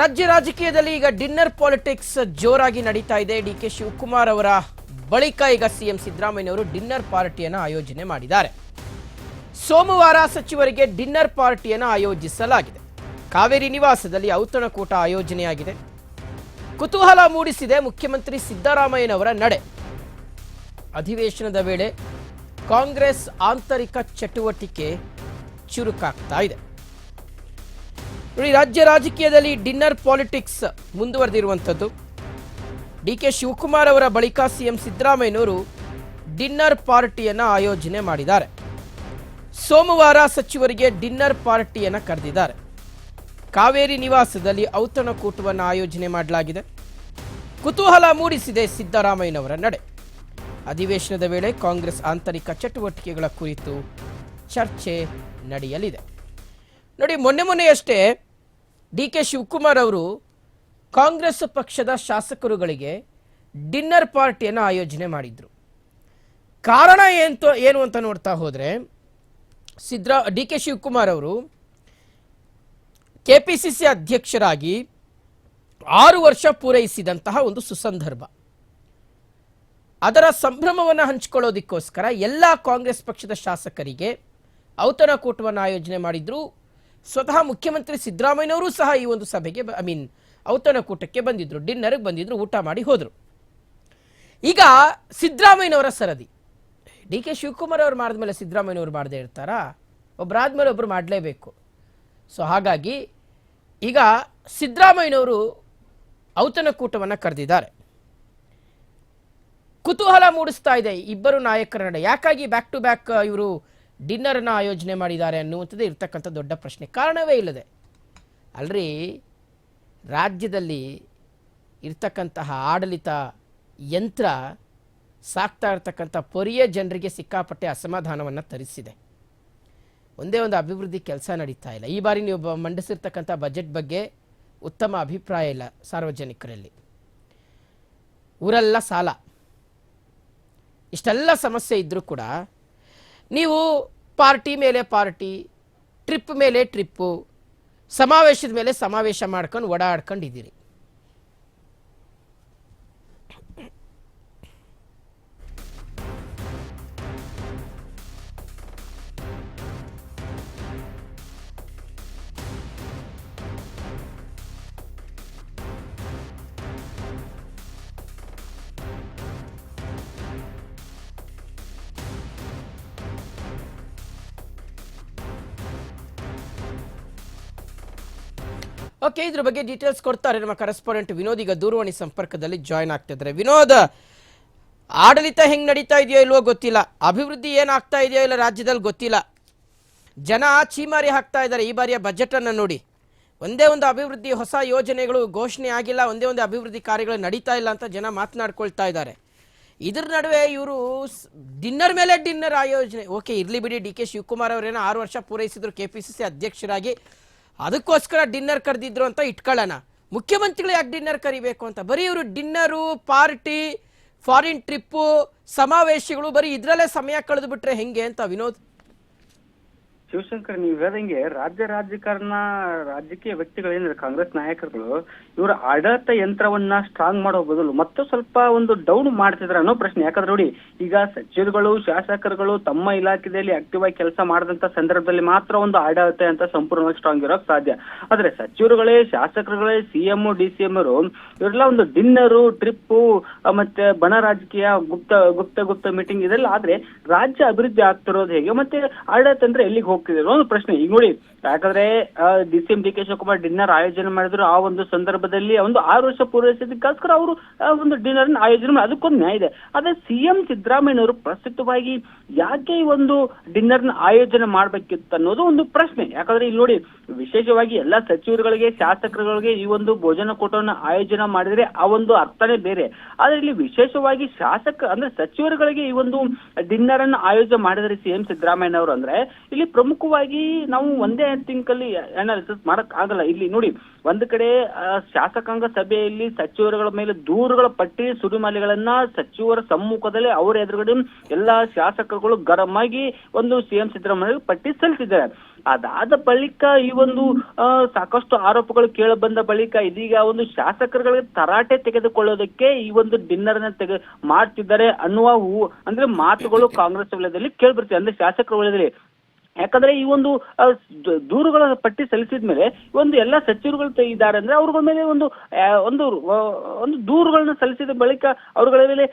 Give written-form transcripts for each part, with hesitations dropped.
ರಾಜ್ಯ ರಾಜಕೀಯದಲ್ಲಿ ಈಗ ಡಿನ್ನರ್ ಪಾಲಿಟಿಕ್ಸ್ ಜೋರಾಗಿ ನಡೀತಾ ಇದೆ. ಡಿಕೆ ಶಿವಕುಮಾರ್ ಅವರ ಬಳಿಕ ಈಗ ಸಿಎಂ ಸಿದ್ದರಾಮಯ್ಯನವರು ಡಿನ್ನರ್ ಪಾರ್ಟಿಯನ್ನು ಆಯೋಜನೆ ಮಾಡಿದ್ದಾರೆ. ಸೋಮವಾರ ಸಚಿವರಿಗೆ ಡಿನ್ನರ್ ಪಾರ್ಟಿಯನ್ನು ಆಯೋಜಿಸಲಾಗಿದೆ. ಕಾವೇರಿ ನಿವಾಸದಲ್ಲಿ ಔತಣಕೂಟ ಆಯೋಜನೆಯಾಗಿದೆ. ಕುತೂಹಲ ಮೂಡಿಸಿದೆ ಮುಖ್ಯಮಂತ್ರಿ ಸಿದ್ದರಾಮಯ್ಯನವರ ನಡೆ. ಅಧಿವೇಶನದ ವೇಳೆ ಕಾಂಗ್ರೆಸ್ ಆಂತರಿಕ ಚಟುವಟಿಕೆ ಚುರುಕಾಗ್ತಾ ಇದೆ. ರಾಜ್ಯ ರಾಜಕೀಯದಲ್ಲಿ ಡಿನ್ನರ್ ಪಾಲಿಟಿಕ್ಸ್ ಮುಂದುವರೆದಿರುವಂಥದ್ದು. ಡಿಕೆ ಶಿವಕುಮಾರ್ ಅವರ ಬಳಿಕ ಸಿಎಂ ಸಿದ್ದರಾಮಯ್ಯನವರು ಡಿನ್ನರ್ ಪಾರ್ಟಿಯನ್ನು ಆಯೋಜನೆ ಮಾಡಿದ್ದಾರೆ. ಸೋಮವಾರ ಸಚಿವರಿಗೆ ಡಿನ್ನರ್ ಪಾರ್ಟಿಯನ್ನು ಕರೆದಿದ್ದಾರೆ. ಕಾವೇರಿ ನಿವಾಸದಲ್ಲಿ ಔತಣಕೂಟವನ್ನು ಆಯೋಜನೆ ಮಾಡಲಾಗಿದೆ. ಕುತೂಹಲ ಮೂಡಿಸಿದೆ ಸಿದ್ದರಾಮಯ್ಯನವರ ನಡೆ. ಅಧಿವೇಶನದ ವೇಳೆ ಕಾಂಗ್ರೆಸ್ ಆಂತರಿಕ ಚಟುವಟಿಕೆಗಳ ಕುರಿತು ಚರ್ಚೆ ನಡೆಯಲಿದೆ. ನೋಡಿ, ಮೊನ್ನೆಯಷ್ಟೇ ಡಿಕೆ ಶಿವಕುಮಾರ್ ಅವರು ಕಾಂಗ್ರೆಸ್ ಪಕ್ಷದ ಶಾಸಕರುಗಳಿಗೆ ಡಿನ್ನರ್ ಪಾರ್ಟಿಯನ್ನು ಆಯೋಜನೆ ಮಾಡಿದ್ರು. ಕಾರಣ ಏನು ಅಂತ ನೋಡ್ತಾ ಹೋದರೆ, ಡಿಕೆ ಶಿವಕುಮಾರ್ ಅವರು ಕೆಪಿಸಿಸಿ ಅಧ್ಯಕ್ಷರಾಗಿ 6 ವರ್ಷ ಪೂರೈಸಿದಂತಹ ಒಂದು ಸುಸಂದರ್ಭ. ಅದರ ಸಂಭ್ರಮವನ್ನು ಹಂಚಿಕೊಳ್ಳೋದಕ್ಕೋಸ್ಕರ ಎಲ್ಲ ಕಾಂಗ್ರೆಸ್ ಪಕ್ಷದ ಶಾಸಕರಿಗೆ ಔತಣಕೂಟವನ್ನು ಆಯೋಜನೆ ಮಾಡಿದ್ರು. ಸ್ವತಃ ಮುಖ್ಯಮಂತ್ರಿ ಸಿದ್ದರಾಮಯ್ಯನವರು ಸಹ ಈ ಒಂದು ಸಭೆಗೆ ಔತಣಕೂಟಕ್ಕೆ ಬಂದಿದ್ರು, ಡಿನ್ನರ್ಗೆ ಬಂದಿದ್ರು, ಊಟ ಮಾಡಿ ಹೋದರು. ಈಗ ಸಿದ್ದರಾಮಯ್ಯನವರ ಸರದಿ. ಡಿ ಕೆ ಶಿವಕುಮಾರ್ ಅವರು ಮಾಡಿದ್ಮೇಲೆ ಸಿದ್ದರಾಮಯ್ಯನವರು ಮಾಡದೇ ಇರ್ತಾರಾ? ಒಬ್ಬರಾದ್ಮೇಲೆ ಒಬ್ಬರು ಮಾಡಲೇಬೇಕು. ಸೊ ಹಾಗಾಗಿ ಈಗ ಸಿದ್ದರಾಮಯ್ಯನವರು ಔತಣಕೂಟವನ್ನು ಕರೆದಿದ್ದಾರೆ. ಕುತೂಹಲ ಮೂಡಿಸ್ತಾ ಇದೆ ಇಬ್ಬರು ನಾಯಕರ ನಡೆ. ಯಾಕಾಗಿ ಬ್ಯಾಕ್ ಟು ಬ್ಯಾಕ್ ಇವರು ಡಿನ್ನರನ್ನು ಆಯೋಜನೆ ಮಾಡಿದ್ದಾರೆ ಅನ್ನುವಂಥದ್ದು ಇರ್ತಕ್ಕಂಥ ದೊಡ್ಡ ಪ್ರಶ್ನೆ. ಕಾರಣವೇ ಇಲ್ಲದೆ ಅಲ್ರಿ, ರಾಜ್ಯದಲ್ಲಿ ಇರ್ತಕ್ಕಂತಹ ಆಡಳಿತ ಯಂತ್ರ ಸಾಕ್ತಾ ಇರ್ತಕ್ಕಂಥ ಪೊರಿಯ ಜನರಿಗೆ ಸಿಕ್ಕಾಪಟ್ಟೆ ಅಸಮಾಧಾನವನ್ನು ತರಿಸಿದೆ. ಒಂದೇ ಒಂದು ಅಭಿವೃದ್ಧಿ ಕೆಲಸ ನಡೀತಾ ಇಲ್ಲ. ಈ ಬಾರಿ ನೀವು ಮಂಡಿಸಿರ್ತಕ್ಕಂಥ ಬಜೆಟ್ ಬಗ್ಗೆ ಉತ್ತಮ ಅಭಿಪ್ರಾಯ ಇಲ್ಲ ಸಾರ್ವಜನಿಕರಲ್ಲಿ. ಊರೆಲ್ಲ ಸಾಲ, ಇಷ್ಟೆಲ್ಲ ಸಮಸ್ಯೆ ಇದ್ದರೂ ಕೂಡ ನೀವು ಪಾರ್ಟಿ ಮೇಲೆ ಪಾರ್ಟಿ, ಟ್ರಿಪ್ ಮೇಲೆ ಟ್ರಿಪ್ಪು, ಸಮಾವೇಶದ ಮೇಲೆ ಸಮಾವೇಶ ಮಾಡ್ಕೊಂಡು ಓಡಾಡ್ಕೊಂಡಿದ್ದೀರಿ. ಓಕೆ, ಇದ್ರ ಬಗ್ಗೆ ಡೀಟೇಲ್ಸ್ ಕೊಡ್ತಾರೆ ನಮ್ಮ ಕರೆಸ್ಪಾಂಡೆಂಟ್ ವಿನೋದ್. ಈಗ ದೂರವಾಣಿ ಸಂಪರ್ಕದಲ್ಲಿ ಜಾಯ್ನ್ ಆಗ್ತಿದ್ದಾರೆ. ವಿನೋದ್, ಆಡಳಿತ ಹೆಂಗ್ ನಡೀತಾ ಇದೆಯೋ ಇಲ್ವೋ ಗೊತ್ತಿಲ್ಲ, ಅಭಿವೃದ್ಧಿ ಏನಾಗ್ತಾ ಇದೆಯೋ ಇಲ್ಲ ರಾಜ್ಯದಲ್ಲಿ ಗೊತ್ತಿಲ್ಲ. ಜನ ಚೀಮಾರಿ ಹಾಕ್ತಾ ಇದ್ದಾರೆ ಈ ಬಾರಿಯ ಬಜೆಟ್ ಅನ್ನು ನೋಡಿ. ಒಂದೇ ಒಂದು ಅಭಿವೃದ್ಧಿ ಹೊಸ ಯೋಜನೆಗಳು ಘೋಷಣೆ ಆಗಿಲ್ಲ, ಒಂದೇ ಒಂದು ಅಭಿವೃದ್ಧಿ ಕಾರ್ಯಗಳು ನಡೀತಾ ಇಲ್ಲ ಅಂತ ಜನ ಮಾತನಾಡ್ಕೊಳ್ತಾ ಇದ್ದಾರೆ. ಇದ್ರ ನಡುವೆ ಇವರು ಡಿನ್ನರ್ ಮೇಲೆ ಡಿನ್ನರ್ ಆಯೋಜನೆ. ಓಕೆ, ಇರ್ಲಿ ಬಿಡಿ, ಡಿ ಕೆ ಶಿವಕುಮಾರ್ ಅವರೇನೋ 6 ವರ್ಷ ಪೂರೈಸಿದ್ರು ಕೆಪಿಸಿಸಿ ಅಧ್ಯಕ್ಷರಾಗಿ, ಅದಕ್ಕೋಸ್ಕರ ಡಿನ್ನರ್ ಕರೆದಿದ್ರು ಅಂತ ಇಟ್ಕೊಳ್ಳೋಣ. ಮುಖ್ಯಮಂತ್ರಿಗಳು ಯಾಕೆ ಡಿನ್ನರ್ ಕರಿಬೇಕು ಅಂತ? ಬರೀ ಇವರು ಡಿನ್ನರು, ಪಾರ್ಟಿ, ಫಾರಿನ್ ಟ್ರಿಪ್ಪು, ಸಮಾವೇಶಗಳು, ಬರೀ ಇದರಲ್ಲೇ ಸಮಯ ಕಳೆದು ಬಿಟ್ರೆ ಹೆಂಗೆ ಅಂತ ವಿನೋದ್. ಶಿವಶಂಕರ್, ನೀವು ಹೇಳ್ದಂಗೆ ರಾಜಕೀಯ ವ್ಯಕ್ತಿಗಳೇನಿದ್ರೆ ಕಾಂಗ್ರೆಸ್ ನಾಯಕರುಗಳು ಇವರ ಆಡಳಿತ ಯಂತ್ರವನ್ನ ಸ್ಟ್ರಾಂಗ್ ಮಾಡೋ ಬದಲು ಮತ್ತೆ ಸ್ವಲ್ಪ ಒಂದು ಡೌನ್ ಮಾಡ್ತಿದ್ರ ಅನ್ನೋ ಪ್ರಶ್ನೆ. ಯಾಕಂದ್ರೆ ನೋಡಿ, ಈಗ ಸಚಿವರುಗಳು, ಶಾಸಕರುಗಳು ತಮ್ಮ ಇಲಾಖೆಯಲ್ಲಿ ಆಕ್ಟಿವ್ ಆಗಿ ಕೆಲಸ ಮಾಡಿದಂತ ಸಂದರ್ಭದಲ್ಲಿ ಮಾತ್ರ ಒಂದು ಆಡಳಿತ ಯಂತ್ರ ಸಂಪೂರ್ಣವಾಗಿ ಸ್ಟ್ರಾಂಗ್ ಇರೋಕ್ ಸಾಧ್ಯ. ಆದ್ರೆ ಸಚಿವರುಗಳೇ, ಶಾಸಕರುಗಳೇ, ಸಿಎಂ, ಡಿಸಿಎಂ ಅವರು ಇವರೆಲ್ಲ ಒಂದು ಡಿನ್ನರು, ಟ್ರಿಪ್ಪು, ಮತ್ತೆ ಬಣ ರಾಜಕೀಯ, ಗುಪ್ತ ಮೀಟಿಂಗ್ ಇದೆಲ್ಲ ಆದ್ರೆ ರಾಜ್ಯ ಅಭಿವೃದ್ಧಿ ಆಗ್ತಿರೋದು ಹೇಗೆ? ಮತ್ತೆ ಆಡಳಿತ ಅಂದ್ರೆ ಎಲ್ಲಿಗೆ ಹೋಗ್ತಿದ್ರು ಒಂದು ಪ್ರಶ್ನೆ. ಈಗ ನೋಡಿ, ಯಾಕಂದ್ರೆ DCM D K Shivakumar dinner ಆಯೋಜನೆ ಮಾಡಿದ್ರು. ಆ ಒಂದು ಸಂದರ್ಭದಲ್ಲಿ ಒಂದು 6 ವರ್ಷ ಪೂರೈಸಿದಕ್ಕೋಸ್ಕರ ಅವರು ಒಂದು ಡಿನ್ನರ್ ಆಯೋಜನೆ ಮಾಡಿ, ಅದಕ್ಕೊಂದು ನ್ಯಾಯ ಇದೆ. ಆದ್ರೆ ಸಿಎಂ ಸಿದ್ದರಾಮಯ್ಯನವರು ಪ್ರಸ್ತುತವಾಗಿ ಯಾಕೆ ಈ ಒಂದು ಡಿನ್ನರ್ ನ ಆಯೋಜನೆ ಮಾಡ್ಬೇಕಿತ್ತು ಅನ್ನೋದು ಒಂದು ಪ್ರಶ್ನೆ. ಯಾಕಂದ್ರೆ ಇಲ್ಲಿ ನೋಡಿ, ವಿಶೇಷವಾಗಿ ಎಲ್ಲ ಸಚಿವರುಗಳಿಗೆ, ಶಾಸಕರುಗಳಿಗೆ ಈ ಒಂದು ಭೋಜನ ಕೂಟವನ್ನು ಆಯೋಜನೆ ಮಾಡಿದ್ರೆ ಆ ಒಂದು ಅರ್ಥನೇ ಬೇರೆ. ಆದ್ರೆ ಇಲ್ಲಿ ವಿಶೇಷವಾಗಿ ಸಚಿವರುಗಳಿಗೆ ಈ ಒಂದು ಡಿನ್ನರ್ ಅನ್ನು ಆಯೋಜನೆ ಮಾಡಿದರೆ ಸಿಎಂ ಸಿದ್ದರಾಮಯ್ಯನವರು ಅಂದ್ರೆ ಇಲ್ಲಿ ಪ್ರಮುಖವಾಗಿ ನಾವು ಒಂದೇ ತಿಂಕಲ್ಲಿ ಅನಾಲಿಸಿಸ್ ಮಾಡಕ್ ಆಗಲ್ಲ. ಇಲ್ಲಿ ನೋಡಿ, ಒಂದು ಕಡೆ ಶಾಸಕಾಂಗ ಸಭೆಯಲ್ಲಿ ಸಚಿವರುಗಳ ಮೇಲೆ ದೂರುಗಳ ಪಟ್ಟಿ, ಸುರಿಮಲೆಗಳನ್ನ ಸಚಿವರ ಸಮ್ಮುಖದಲ್ಲಿ ಅವರ ಎದುರುಗಡೆ ಎಲ್ಲಾ ಶಾಸಕರುಗಳು ಗರಂ ಆಗಿ ಒಂದು ಸಿಎಂ ಸಿದ್ದರಾಮಯ್ಯ ಪಟ್ಟಿ ಸಲ್ಲಿಸಿದ್ದಾರೆ. ಅದಾದ ಬಳಿಕ ಈ ಒಂದು ಸಾಕಷ್ಟು ಆರೋಪಗಳು ಕೇಳ ಬಂದ ಬಳಿಕ ಇದೀಗ ಒಂದು ಶಾಸಕರುಗಳಿಗೆ ತರಾಟೆ ತೆಗೆದುಕೊಳ್ಳೋದಕ್ಕೆ ಈ ಒಂದು ಡಿನ್ನರ್ ನ ಮಾಡ್ತಿದ್ದಾರೆ ಅನ್ನುವ ಅಂದ್ರೆ ಮಾತುಗಳು ಕಾಂಗ್ರೆಸ್ ವಲಯದಲ್ಲಿ ಕೇಳ್ಬರ್ತೀವಿ, ಅಂದ್ರೆ ಶಾಸಕರ ವಲಯದಲ್ಲಿ. ಯಾಕಂದ್ರೆ ಈ ಒಂದು ದೂರುಗಳ ಪಟ್ಟಿ ಸಲ್ಲಿಸಿದ ಮೇಲೆ ಒಂದು ಎಲ್ಲ ಸಚಿವರುಗಳು ಇದ್ದಾರೆ ಅಂದ್ರೆ ಅವ್ರಗಳ ಮೇಲೆ ಒಂದು ಒಂದು ಒಂದು ದೂರುಗಳನ್ನ ಸಲ್ಲಿಸಿದ ಬಳಿಕ ಅವ್ರಗಳ ಮೇಲೆ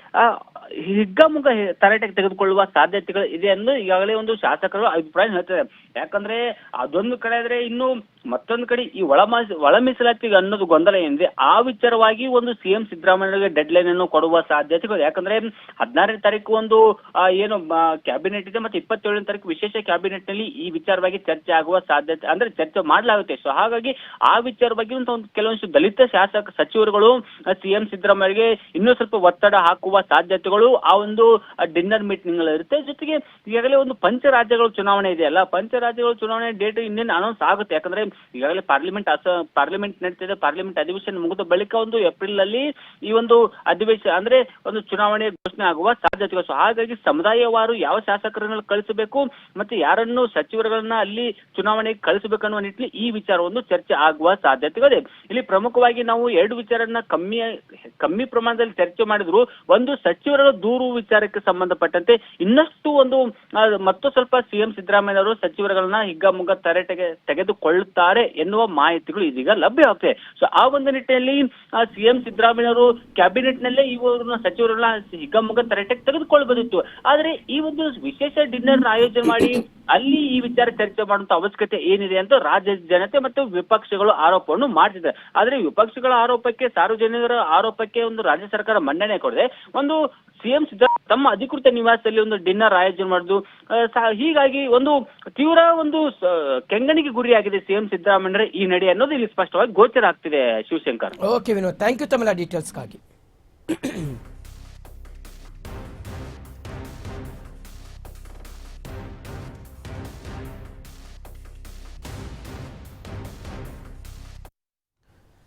ಹಿಗ್ಗಾಮುಗ್ಗ ತರಾಟೆಗೆ ತೆಗೆದುಕೊಳ್ಳುವ ಸಾಧ್ಯತೆಗಳು ಇದೆ ಎಂದು ಈಗಾಗಲೇ ಒಂದು ಶಾಸಕರು ಅಭಿಪ್ರಾಯ ಹೇಳ್ತಾರೆ. ಯಾಕಂದ್ರೆ ಅದೊಂದು ಕಡೆ ಆದ್ರೆ ಇನ್ನು ಮತ್ತೊಂದು ಕಡೆ ಈ ಒಳ ಮೀಸಲಾತಿ ಅನ್ನೋದು ಗೊಂದಲ ಏನಿದೆ ಆ ವಿಚಾರವಾಗಿ ಒಂದು ಸಿಎಂ ಸಿದ್ದರಾಮಯ್ಯಗೆ ಡೆಡ್ ಲೈನ್ ಅನ್ನು ಕೊಡುವ ಸಾಧ್ಯತೆಗಳು. ಯಾಕಂದ್ರೆ 16ನೇ ತಾರೀಕು ಒಂದು ಏನು ಕ್ಯಾಬಿನೆಟ್ ಇದೆ ಮತ್ತೆ 27ನೇ ತಾರೀಕು ವಿಶೇಷ ಕ್ಯಾಬಿನೆಟ್ ನಲ್ಲಿ ಈ ವಿಚಾರವಾಗಿ ಚರ್ಚೆ ಆಗುವ ಸಾಧ್ಯತೆ ಅಂದ್ರೆ ಚರ್ಚೆ ಮಾಡಲಾಗುತ್ತೆ. ಸೊ ಹಾಗಾಗಿ ಆ ವಿಚಾರವಾಗಿ ಒಂದು ಕೆಲವೊಂದು ದಲಿತ ಶಾಸಕ ಸಚಿವರುಗಳು ಸಿಎಂ ಸಿದ್ದರಾಮಯ್ಯಗೆ ಇನ್ನೂ ಸ್ವಲ್ಪ ಒತ್ತಡ ಹಾಕುವ ಸಾಧ್ಯತೆಗಳು ಆ ಒಂದು ಡಿನ್ನರ್ ಮೀಟಿಂಗ್ ಇರುತ್ತೆ. ಜೊತೆಗೆ ಈಗಾಗಲೇ ಒಂದು ಪಂಚರಾಜ್ಯಗಳ ಚುನಾವಣೆ ಇದೆಯಲ್ಲ, ಪಂಚರಾಜ್ಯಗಳ ಚುನಾವಣೆ ಡೇಟ್ ಇನ್ನೇನು ಅನೌನ್ಸ್ ಆಗುತ್ತೆ. ಯಾಕಂದ್ರೆ ಈಗಾಗಲೇ ಪಾರ್ಲಿಮೆಂಟ್ ನಡೀತಿದೆ. ಪಾರ್ಲಿಮೆಂಟ್ ಅಧಿವೇಶನ ಮುಗಿದ ಬಳಿಕ ಒಂದು ಏಪ್ರಿಲ್ ಅಲ್ಲಿ ಈ ಒಂದು ಅಧಿವೇಶನ ಅಂದ್ರೆ ಒಂದು ಚುನಾವಣೆ ಘೋಷಣೆ ಆಗುವ ಸಾಧ್ಯತೆಗಳು. ಸೊ ಹಾಗಾಗಿ ಸಮುದಾಯವಾರು ಯಾವ ಶಾಸಕರನ್ನ ಕಳಿಸಬೇಕು ಮತ್ತೆ ಯಾರನ್ನು ಸಚಿವರುಗಳನ್ನ ಅಲ್ಲಿ ಚುನಾವಣೆಗೆ ಕಳಿಸಬೇಕನ್ನುವ ನಿಟ್ಟಿನಲ್ಲಿ ಈ ವಿಚಾರ ಒಂದು ಚರ್ಚೆ ಆಗುವ ಸಾಧ್ಯತೆಗಳಿದೆ. ಇಲ್ಲಿ ಪ್ರಮುಖವಾಗಿ ನಾವು 2 ವಿಚಾರನ್ನ ಕಮ್ಮಿ ಪ್ರಮಾಣದಲ್ಲಿ ಚರ್ಚೆ ಮಾಡಿದ್ರು. ಒಂದು ಸಚಿವರ ದೂರು ವಿಚಾರಕ್ಕೆ ಸಂಬಂಧಪಟ್ಟಂತೆ ಇನ್ನಷ್ಟು ಒಂದು ಮತ್ತು ಸ್ವಲ್ಪ ಸಿಎಂ ಸಿದ್ದರಾಮಯ್ಯ ಅವರು ಸಚಿವರುಗಳನ್ನ ಹಿಗ್ಗಾಮುಗ್ಗ ತರಾಟೆಗೆ ತೆಗೆದುಕೊಳ್ಳುತ್ತಾರೆ ಎನ್ನುವ ಮಾಹಿತಿಗಳು ಇದೀಗ ಲಭ್ಯವಾಗ್ತದೆ. ಸೊ ಆ ಒಂದು ನಿಟ್ಟಿನಲ್ಲಿ ಸಿಎಂ ಸಿದ್ದರಾಮಯ್ಯ ಅವರು ಕ್ಯಾಬಿನೆಟ್ ನಲ್ಲೇ ಇವ್ರನ್ನ ಸಚಿವರನ್ನ ಹಿಗ್ಗಾಮುಗ್ಗ ತರಾಟೆಗೆ ತೆಗೆದುಕೊಳ್ಳಬಹುದಿತ್ತು. ಆದ್ರೆ ಈ ಒಂದು ವಿಶೇಷ ಡಿನ್ನರ್ ಆಯೋಜನೆ ಮಾಡಿ ಅಲ್ಲಿ ಈ ವಿಚಾರ ಚರ್ಚೆ ಮಾಡುವಂತ ಅವಶ್ಯಕತೆ ಏನಿದೆ ಅಂತ ರಾಜ್ಯ ಜನತೆ ಮತ್ತು ವಿಪಕ್ಷಗಳು ಆರೋಪವನ್ನು ಮಾಡ್ತಿದ್ದಾರೆ. ಆದ್ರೆ ವಿಪಕ್ಷಗಳ ಆರೋಪಕ್ಕೆ, ಸಾರ್ವಜನಿಕರ ಆರೋಪಕ್ಕೆ ಒಂದು ರಾಜ್ಯ ಸರ್ಕಾರ ಮನ್ನಣೆ ಕೊಡದೆ ಒಂದು ಸಿಎಂ ಸಿದ್ದರಾಮಯ್ಯ ತಮ್ಮ ಅಧಿಕೃತ ನಿವಾಸದಲ್ಲಿ ಒಂದು ಡಿನ್ನರ್ ಆಯೋಜನೆ ಮಾಡುದು, ಹೀಗಾಗಿ ಒಂದು ತೀವ್ರ ಒಂದು ಕೆಂಗಣಿಗೆ ಗುರಿಯಾಗಿದೆ ಸಿಎಂ ಸಿದ್ದರಾಮಯ್ಯ ಈ ನಡೆ ಅನ್ನೋದು ಇಲ್ಲಿ ಸ್ಪಷ್ಟವಾಗಿ ಗೋಚರ ಆಗ್ತಿದೆ. Shivshankar. Okay Vinod, thank you ತಮ್ಮೆಲ್ಲ ಡೀಟೇಲ್ಸ್ಗಾಗಿ.